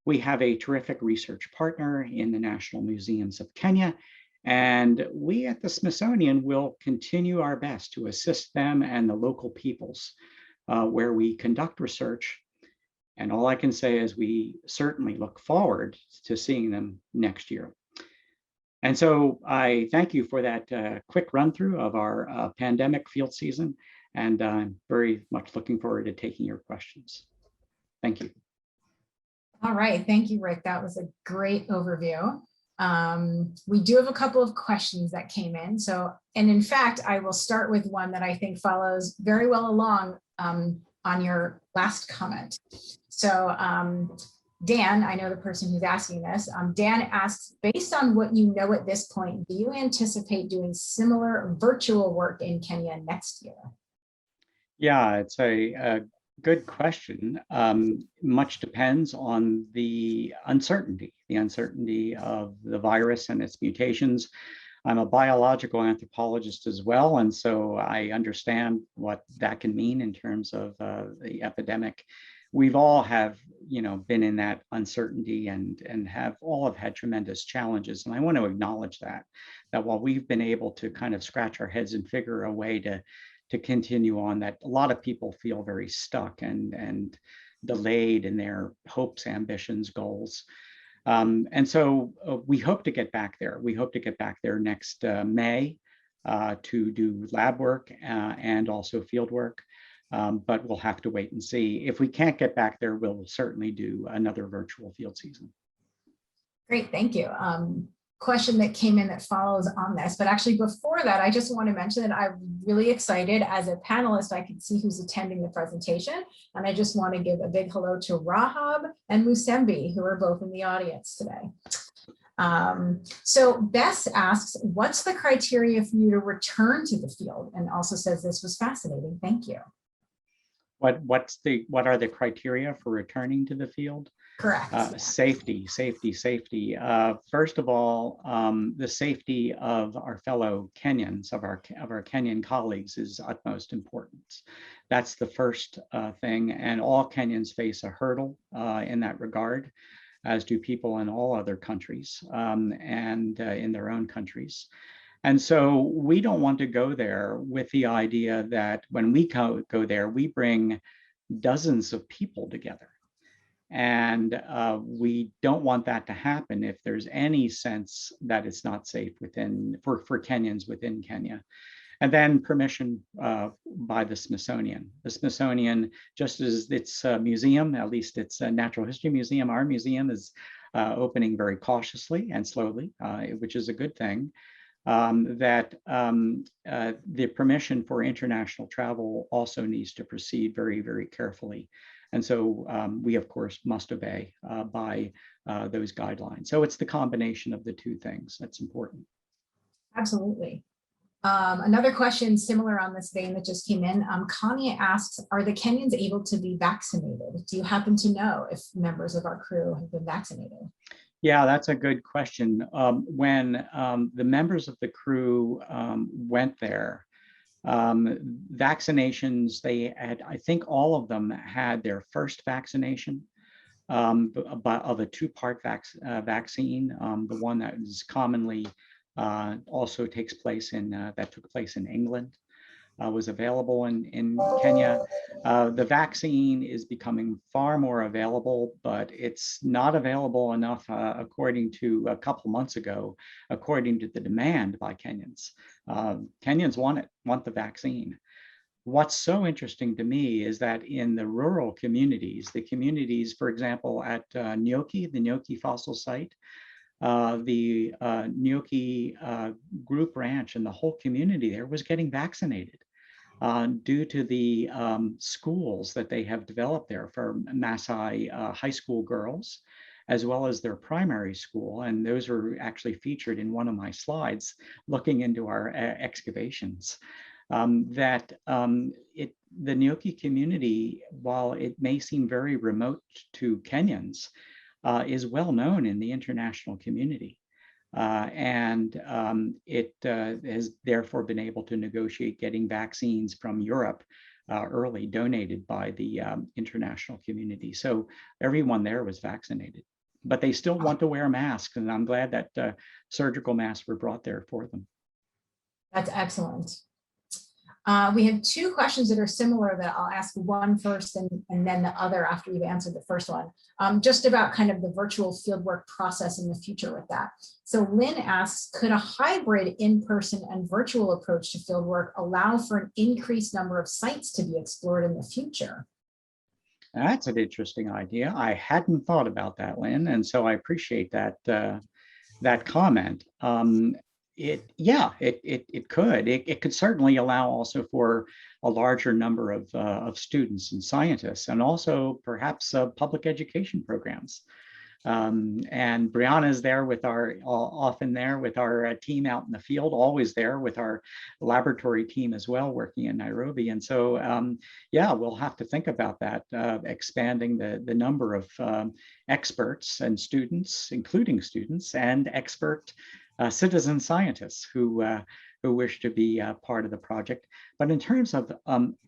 [SPEAKER 2] We have a terrific research partner in the National Museums of Kenya, and we at the Smithsonian will continue our best to assist them and the local peoples where we conduct research. And all I can say is we certainly look forward to seeing them next year. And so I thank you for that quick run through of our pandemic field season, and I'm very much looking forward to taking your questions. Thank you.
[SPEAKER 1] All right, thank you, Rick. That was a great overview. We do have a couple of questions that came in. So, and in fact, I will start with one that I think follows very well along on your last comment. So Dan, I know the person who's asking this, Dan asks, based on what you know at this point, do you anticipate doing similar virtual work in Kenya next year?
[SPEAKER 2] Yeah, it's a good question. Much depends on the uncertainty of the virus and its mutations. I'm a biological anthropologist as well, and so I understand what that can mean in terms of the epidemic. We've all been in that uncertainty and have had tremendous challenges. And I want to acknowledge that while we've been able to kind of scratch our heads and figure a way to continue on, that a lot of people feel very stuck and delayed in their hopes, ambitions, goals. And so we hope to get back there. We hope to get back there next May to do lab work and also field work. but we'll have to wait and see. If we can't get back there, we'll certainly do another virtual field season.
[SPEAKER 1] Great, thank you. Question that came in that follows on this, but actually before that, I just want to mention that I'm really excited as a panelist. I can see who's attending the presentation, and I just want to give a big hello to Rahab and Musembi, who are both in the audience today. So Bess asks, what's the criteria for you to return to the field? And also says this was fascinating. Thank you.
[SPEAKER 2] What are the criteria for returning to the field?
[SPEAKER 1] Correct. Yeah.
[SPEAKER 2] Safety. First of all, the safety of our fellow Kenyans, of our Kenyan colleagues, is utmost importance. That's the first thing, and all Kenyans face a hurdle in that regard, as do people in all other countries and in their own countries. And so we don't want to go there with the idea that when we go there, we bring dozens of people together. And we don't want that to happen if there's any sense that it's not safe for Kenyans within Kenya. And then permission by the Smithsonian. The Smithsonian, just as its museum, at least its natural history museum, our museum is opening very cautiously and slowly, which is a good thing. The permission for international travel also needs to proceed very, very carefully. And so we, of course, must obey by those guidelines. So it's the combination of the two things that's important.
[SPEAKER 1] Absolutely. Another question similar on this vein that just came in, Connie asks, are the Kenyans able to be vaccinated? Do you happen to know if members of our crew have been vaccinated?
[SPEAKER 2] Yeah, that's a good question. When the members of the crew went there, vaccinations, they had, I think all of them had their first vaccination of a two-part vaccine. The one that is commonly also takes place that took place in England, was available in Kenya. The vaccine is becoming far more available, but it's not available enough, according to a couple months ago, according to the demand by Kenyans. Kenyans want the vaccine. What's so interesting to me is that in the rural communities, for example, at Nyoki, the Nyoki fossil site, the Nyoki group ranch and the whole community there was getting vaccinated due to the schools that they have developed there for Maasai high school girls, as well as their primary school. And those were actually featured in one of my slides looking into our excavations. The Nyoki community, while it may seem very remote to Kenyans, is well known in the international community. It has therefore been able to negotiate getting vaccines from Europe early, donated by the international community. So everyone there was vaccinated, but they still want to wear masks. And I'm glad that surgical masks were brought there for them.
[SPEAKER 1] That's excellent. We have two questions that are similar that I'll ask one first and then the other after you've answered the first one, just about kind of the virtual fieldwork process in the future with that. So Lynn asks, could a hybrid in-person and virtual approach to fieldwork allow for an increased number of sites to be explored in the future?
[SPEAKER 2] That's an interesting idea. I hadn't thought about that, Lynn, and so I appreciate that that comment. It could. It could certainly allow also for a larger number of students and scientists, and also perhaps public education programs. And Briana is there with often there with our team out in the field, always there with our laboratory team as well, working in Nairobi. And so, yeah, we'll have to think about that, expanding the number of experts and students, including students and expert citizen scientists who wish to be part of the project. But in terms of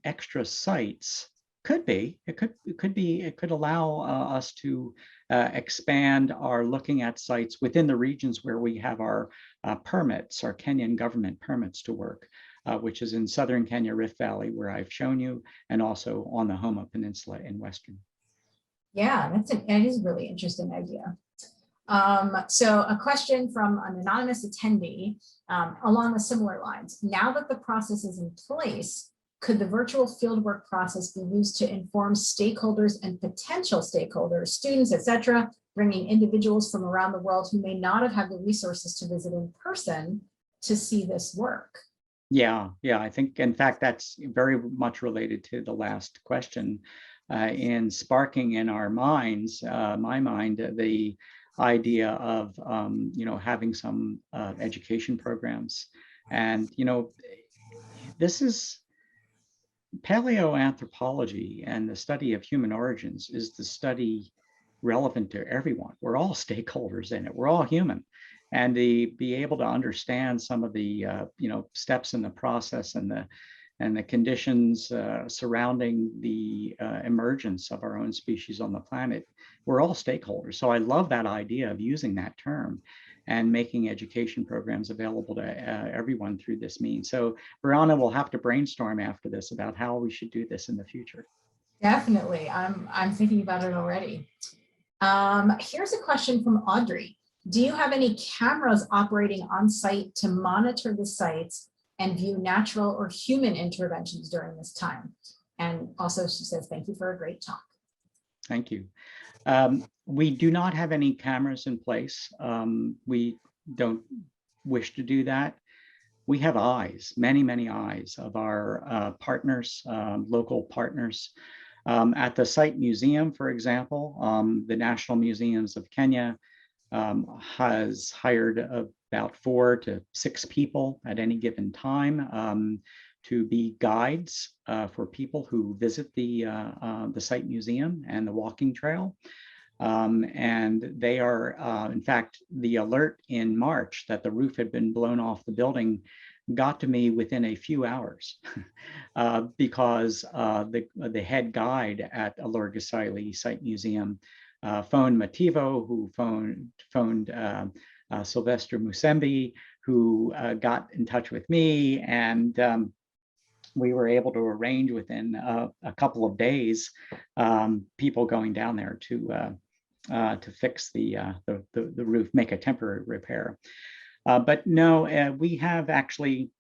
[SPEAKER 2] extra sites, it could allow us to expand our looking at sites within the regions where we have our permits, our Kenyan government permits to work, which is in southern Kenya, Rift Valley, where I've shown you, and also on the Homa Peninsula in western.
[SPEAKER 1] Yeah, that is a really interesting idea. So a question from an anonymous attendee along the similar lines. Now that the process is in place, could the virtual fieldwork process be used to inform stakeholders and potential stakeholders, students, etc., bringing individuals from around the world who may not have had the resources to visit in person to see this work?
[SPEAKER 2] Yeah, I think, in fact, that's very much related to the last question, in sparking in our minds, my mind, the idea of, having some education programs. And, this is paleoanthropology, and the study of human origins is the study relevant to everyone. We're all stakeholders in it. We're all human. And to be able to understand some of the steps in the process and the conditions surrounding the emergence of our own species on the planet, we're all stakeholders. So I love that idea of using that term and making education programs available to everyone through this means. So Briana will have to brainstorm after this about how we should do this in the future.
[SPEAKER 1] Definitely. I'm thinking about it already. Here's a question from Audrey. Do you have any cameras operating on site to monitor the sites and view natural or human interventions during this time? And also she says, thank you for a great talk.
[SPEAKER 2] Thank you. We do not have any cameras in place. We don't wish to do that. We have eyes, many eyes of our partners, local partners. At the site museum, for example, the National Museums of Kenya has hired about 4 to 6 people at any given time to be guides for people who visit the site museum and the walking trail. And they are, in fact, the alert in March that the roof had been blown off the building got to me within a few hours because the head guide at Olorgesailie Site Museum phoned Mativo, who phoned Sylvester Musembi, who got in touch with me, and we were able to arrange within a couple of days people going down there to fix the roof, make a temporary repair. But no, we have actually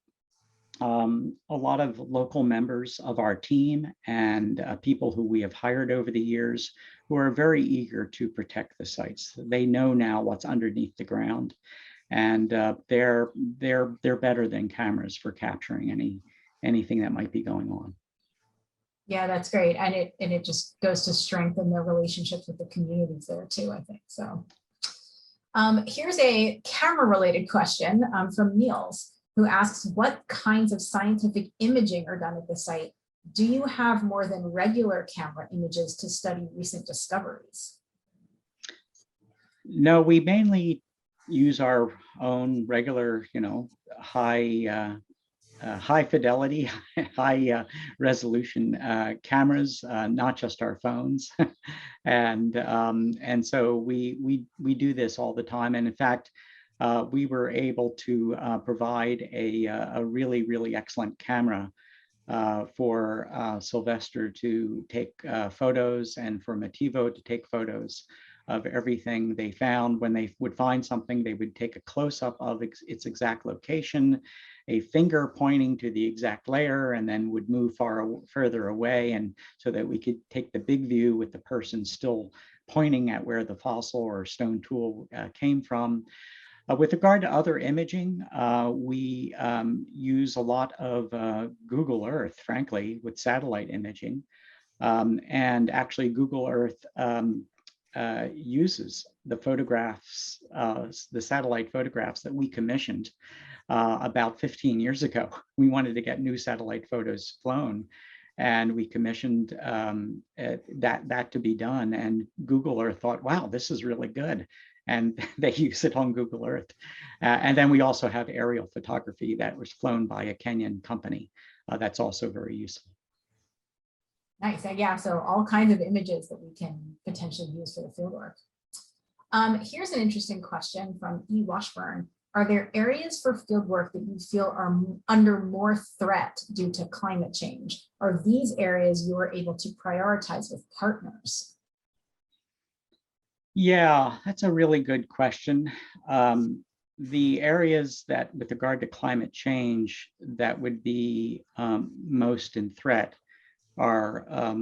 [SPEAKER 2] a lot of local members of our team and people who we have hired over the years who are very eager to protect the sites. They know now what's underneath the ground, and they're better than cameras for capturing anything that might be going on.
[SPEAKER 1] Yeah, that's great. And it just goes to strengthen their relationships with the communities there too, I think. So here's a camera related question from Niels, who asks, what kinds of scientific imaging are done at the site? Do you have more than regular camera images to study recent discoveries?
[SPEAKER 2] No, we mainly use our own regular, high fidelity, high resolution cameras, not just our phones. and so we do this all the time. And in fact, we were able to provide a really excellent camera for Sylvester to take photos and for Mativo to take photos of everything they found. When they would find something, they would take a close-up of its exact location, a finger pointing to the exact layer, and then would move further away, and so that we could take the big view with the person still pointing at where the fossil or stone tool came from. With regard to other imaging, we use a lot of Google Earth, frankly, with satellite imaging. And actually, Google Earth uses the photographs, the satellite photographs that we commissioned about 15 years ago. We wanted to get new satellite photos flown, and we commissioned that to be done. And Google Earth thought, wow, this is really good. And they use it on Google Earth. And then we also have aerial photography that was flown by a Kenyan company. That's also very useful.
[SPEAKER 1] Nice. Yeah, so all kinds of images that we can potentially use for the fieldwork. Here's an interesting question from E. Washburn. Are there areas for fieldwork that you feel are under more threat due to climate change? Are these areas you are able to prioritize with partners?
[SPEAKER 2] Yeah, that's a really good question. the areas that, with regard to climate change, that would be most in threat are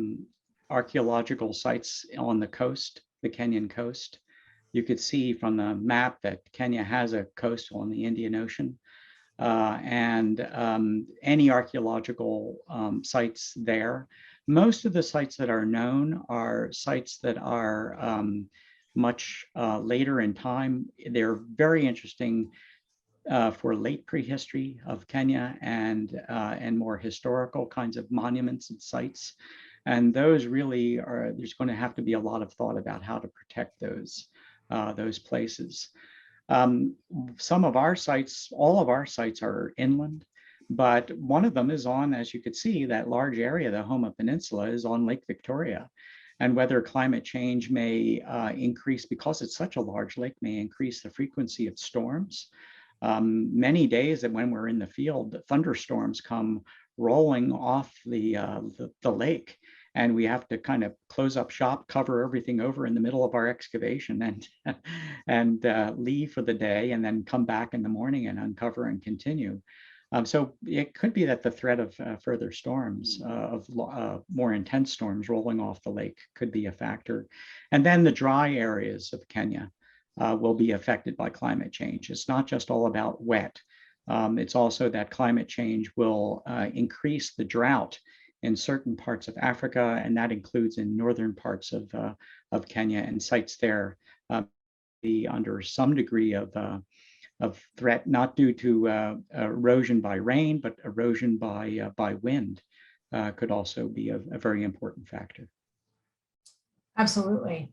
[SPEAKER 2] archaeological sites on the coast, the Kenyan coast. You could see from the map that Kenya has a coast on the Indian Ocean. Any archaeological sites there. Most of the sites that are known are sites that are much later in time. They're very interesting for late prehistory of Kenya and more historical kinds of monuments and sites. And those really are, there's going to have to be a lot of thought about how to protect those places. Some of our sites, all of our sites are inland, but one of them is on, as you could see, that large area, the Homa Peninsula is on Lake Victoria. And whether climate change may increase, because it's such a large lake, may increase the frequency of storms. Many days that when we're in the field, thunderstorms come rolling off the lake, and we have to kind of close up shop, cover everything over in the middle of our excavation, and leave for the day, and then come back in the morning and uncover and continue. So it could be that the threat of further storms, of more intense storms rolling off the lake, could be a factor. And then the dry areas of Kenya will be affected by climate change. It's not just all about wet. It's also that climate change will increase the drought in certain parts of Africa, and that includes in northern parts of Kenya, and sites there be under some degree of threat, not due to erosion by rain, but erosion by wind could also be a very important factor.
[SPEAKER 1] Absolutely.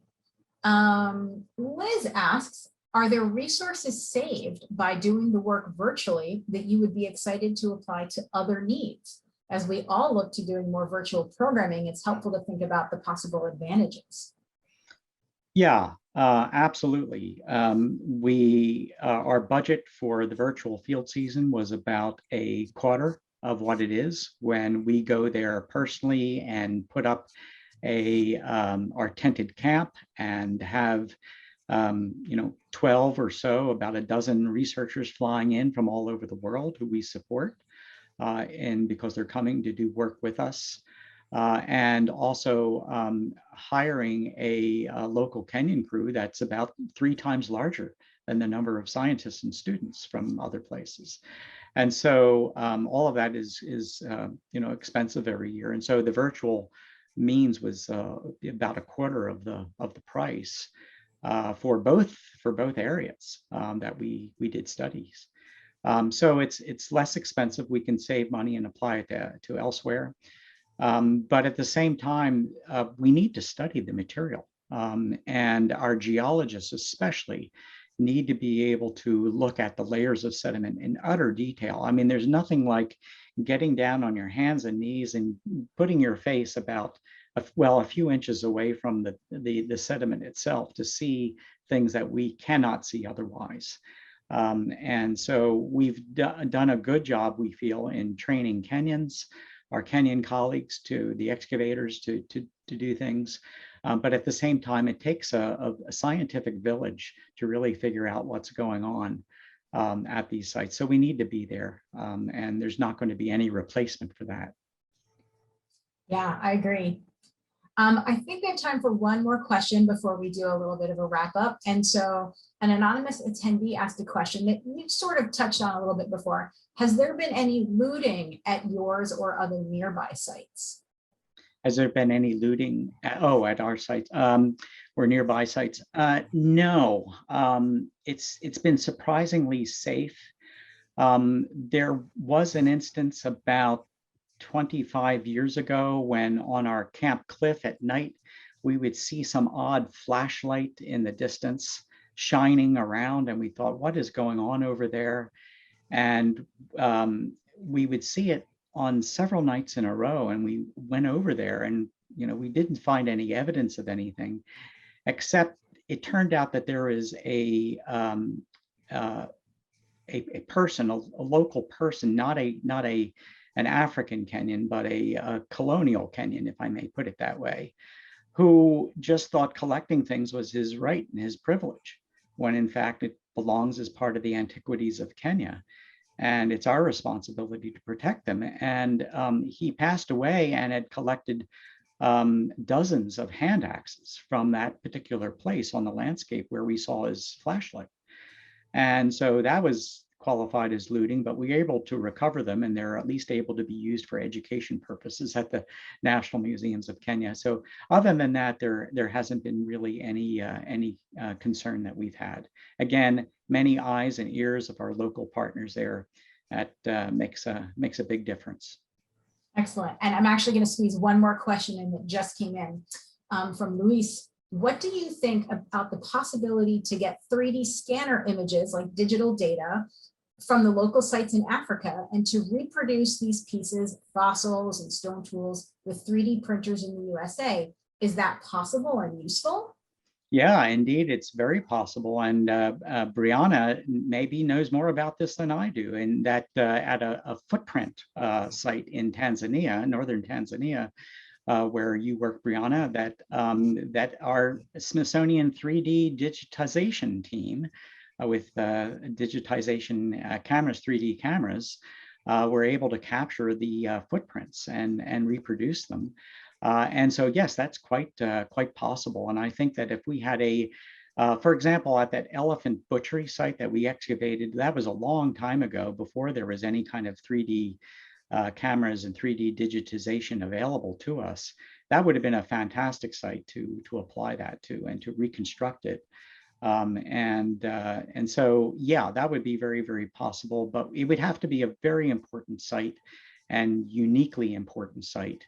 [SPEAKER 1] Liz asks, are there resources saved by doing the work virtually that you would be excited to apply to other needs? As we all look to doing more virtual programming, it's helpful to think about the possible advantages.
[SPEAKER 2] Yeah, absolutely. Our budget for the virtual field season was about a quarter of what it is when we go there personally and put up our tented camp and have 12 or so, about a dozen researchers flying in from all over the world who we support, and because they're coming to do work with us. And also hiring a local Kenyan crew that's about 3 times larger than the number of scientists and students from other places. And so all of that is expensive every year. And so the virtual means was about a quarter of the price for both areas that we did studies. So it's less expensive. We can save money and apply it to elsewhere. But at the same time, we need to study the material. And our geologists especially need to be able to look at the layers of sediment in utter detail. I mean, there's nothing like getting down on your hands and knees and putting your face about a few inches away from the sediment itself to see things that we cannot see otherwise. And so we've done a good job, we feel, in training Kenyans, our Kenyan colleagues, to the excavators to do things. But at the same time, it takes a scientific village to really figure out what's going on at these sites. So we need to be there, and there's not going to be any replacement for that.
[SPEAKER 1] Yeah, I agree. I think we have time for one more question before we do a little bit of a wrap up. And so an anonymous attendee asked a question that you sort of touched on a little bit before. Has there been any looting at yours or other nearby sites?
[SPEAKER 2] Has there been any looting at our sites or nearby sites? No, it's been surprisingly safe. There was an instance about 25 years ago when on our camp cliff at night, we would see some odd flashlight in the distance shining around, and we thought, what is going on over there? And we would see it on several nights in a row, and we went over there, and we didn't find any evidence of anything, except it turned out that there is a person, a local person, not an African Kenyan, but a colonial Kenyan, if I may put it that way, who just thought collecting things was his right and his privilege, when in fact it belongs as part of the antiquities of Kenya. And it's our responsibility to protect them. And he passed away and had collected dozens of hand axes from that particular place on the landscape where we saw his flashlight. And so that was qualified as looting, but we were able to recover them, and they're at least able to be used for education purposes at the National Museums of Kenya. So other than that, there hasn't been really any concern that we've had. Again, many eyes and ears of our local partners there, that makes a big difference.
[SPEAKER 1] Excellent. And I'm actually going to squeeze one more question in that just came in from Luis. What do you think about the possibility to get 3D scanner images, like digital data, from the local sites in Africa and to reproduce these pieces, fossils and stone tools with 3D printers in the USA? Is that possible and useful?
[SPEAKER 2] Yeah, indeed, it's very possible. And Briana maybe knows more about this than I do. And that at a footprint site in Tanzania, northern Tanzania, where you work, Briana, that our Smithsonian 3D digitization team with digitization cameras, 3D cameras, were able to capture the footprints and reproduce them. And so, yes, that's quite possible. And I think that if we had for example, at that elephant butchery site that we excavated, that was a long time ago, before there was any kind of 3D cameras and 3D digitization available to us. That would have been a fantastic site to apply that to and to reconstruct it. And so, yeah, that would be very, very possible, but it would have to be a very important site and uniquely important site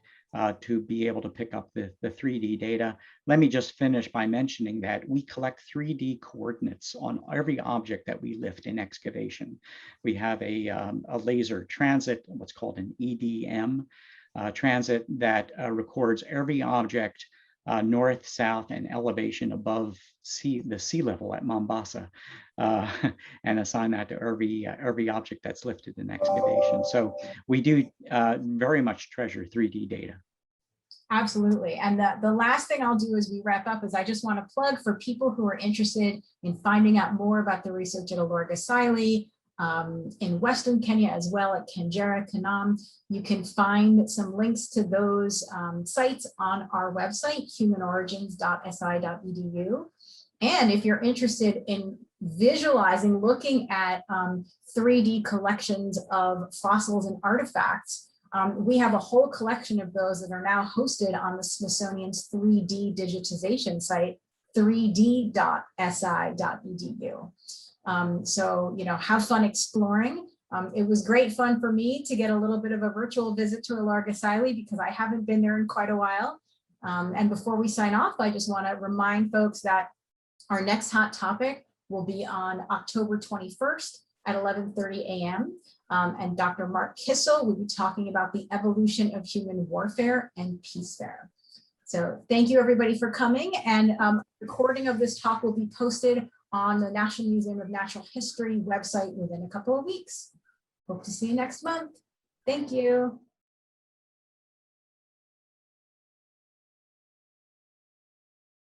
[SPEAKER 2] to be able to pick up the 3D data. Let me just finish by mentioning that we collect 3D coordinates on every object that we lift in excavation. We have a laser transit, what's called an EDM transit, that records every object north, south, and elevation above the sea level at Mombasa, and assign that to every object that's lifted in excavation. So we do very much treasure 3D data.
[SPEAKER 1] Absolutely. And the last thing I'll do as we wrap up is I just want to plug for people who are interested in finding out more about the research at Olorgesailie, in Western Kenya, as well at Kanjera, Kanam. You can find some links to those sites on our website, humanorigins.si.edu. And if you're interested in visualizing, looking at 3D collections of fossils and artifacts, we have a whole collection of those that are now hosted on the Smithsonian's 3D digitization site, 3d.si.edu. So, have fun exploring. It was great fun for me to get a little bit of a virtual visit to Olorgesailie because I haven't been there in quite a while. And before we sign off, I just want to remind folks that our next hot topic will be on October 21st at 11:30 a.m. And Dr. Mark Kissel will be talking about the evolution of human warfare and peacefare. So thank you everybody for coming, and a recording of this talk will be posted on the National Museum of Natural History website within a couple of weeks. Hope to see you next month. Thank you.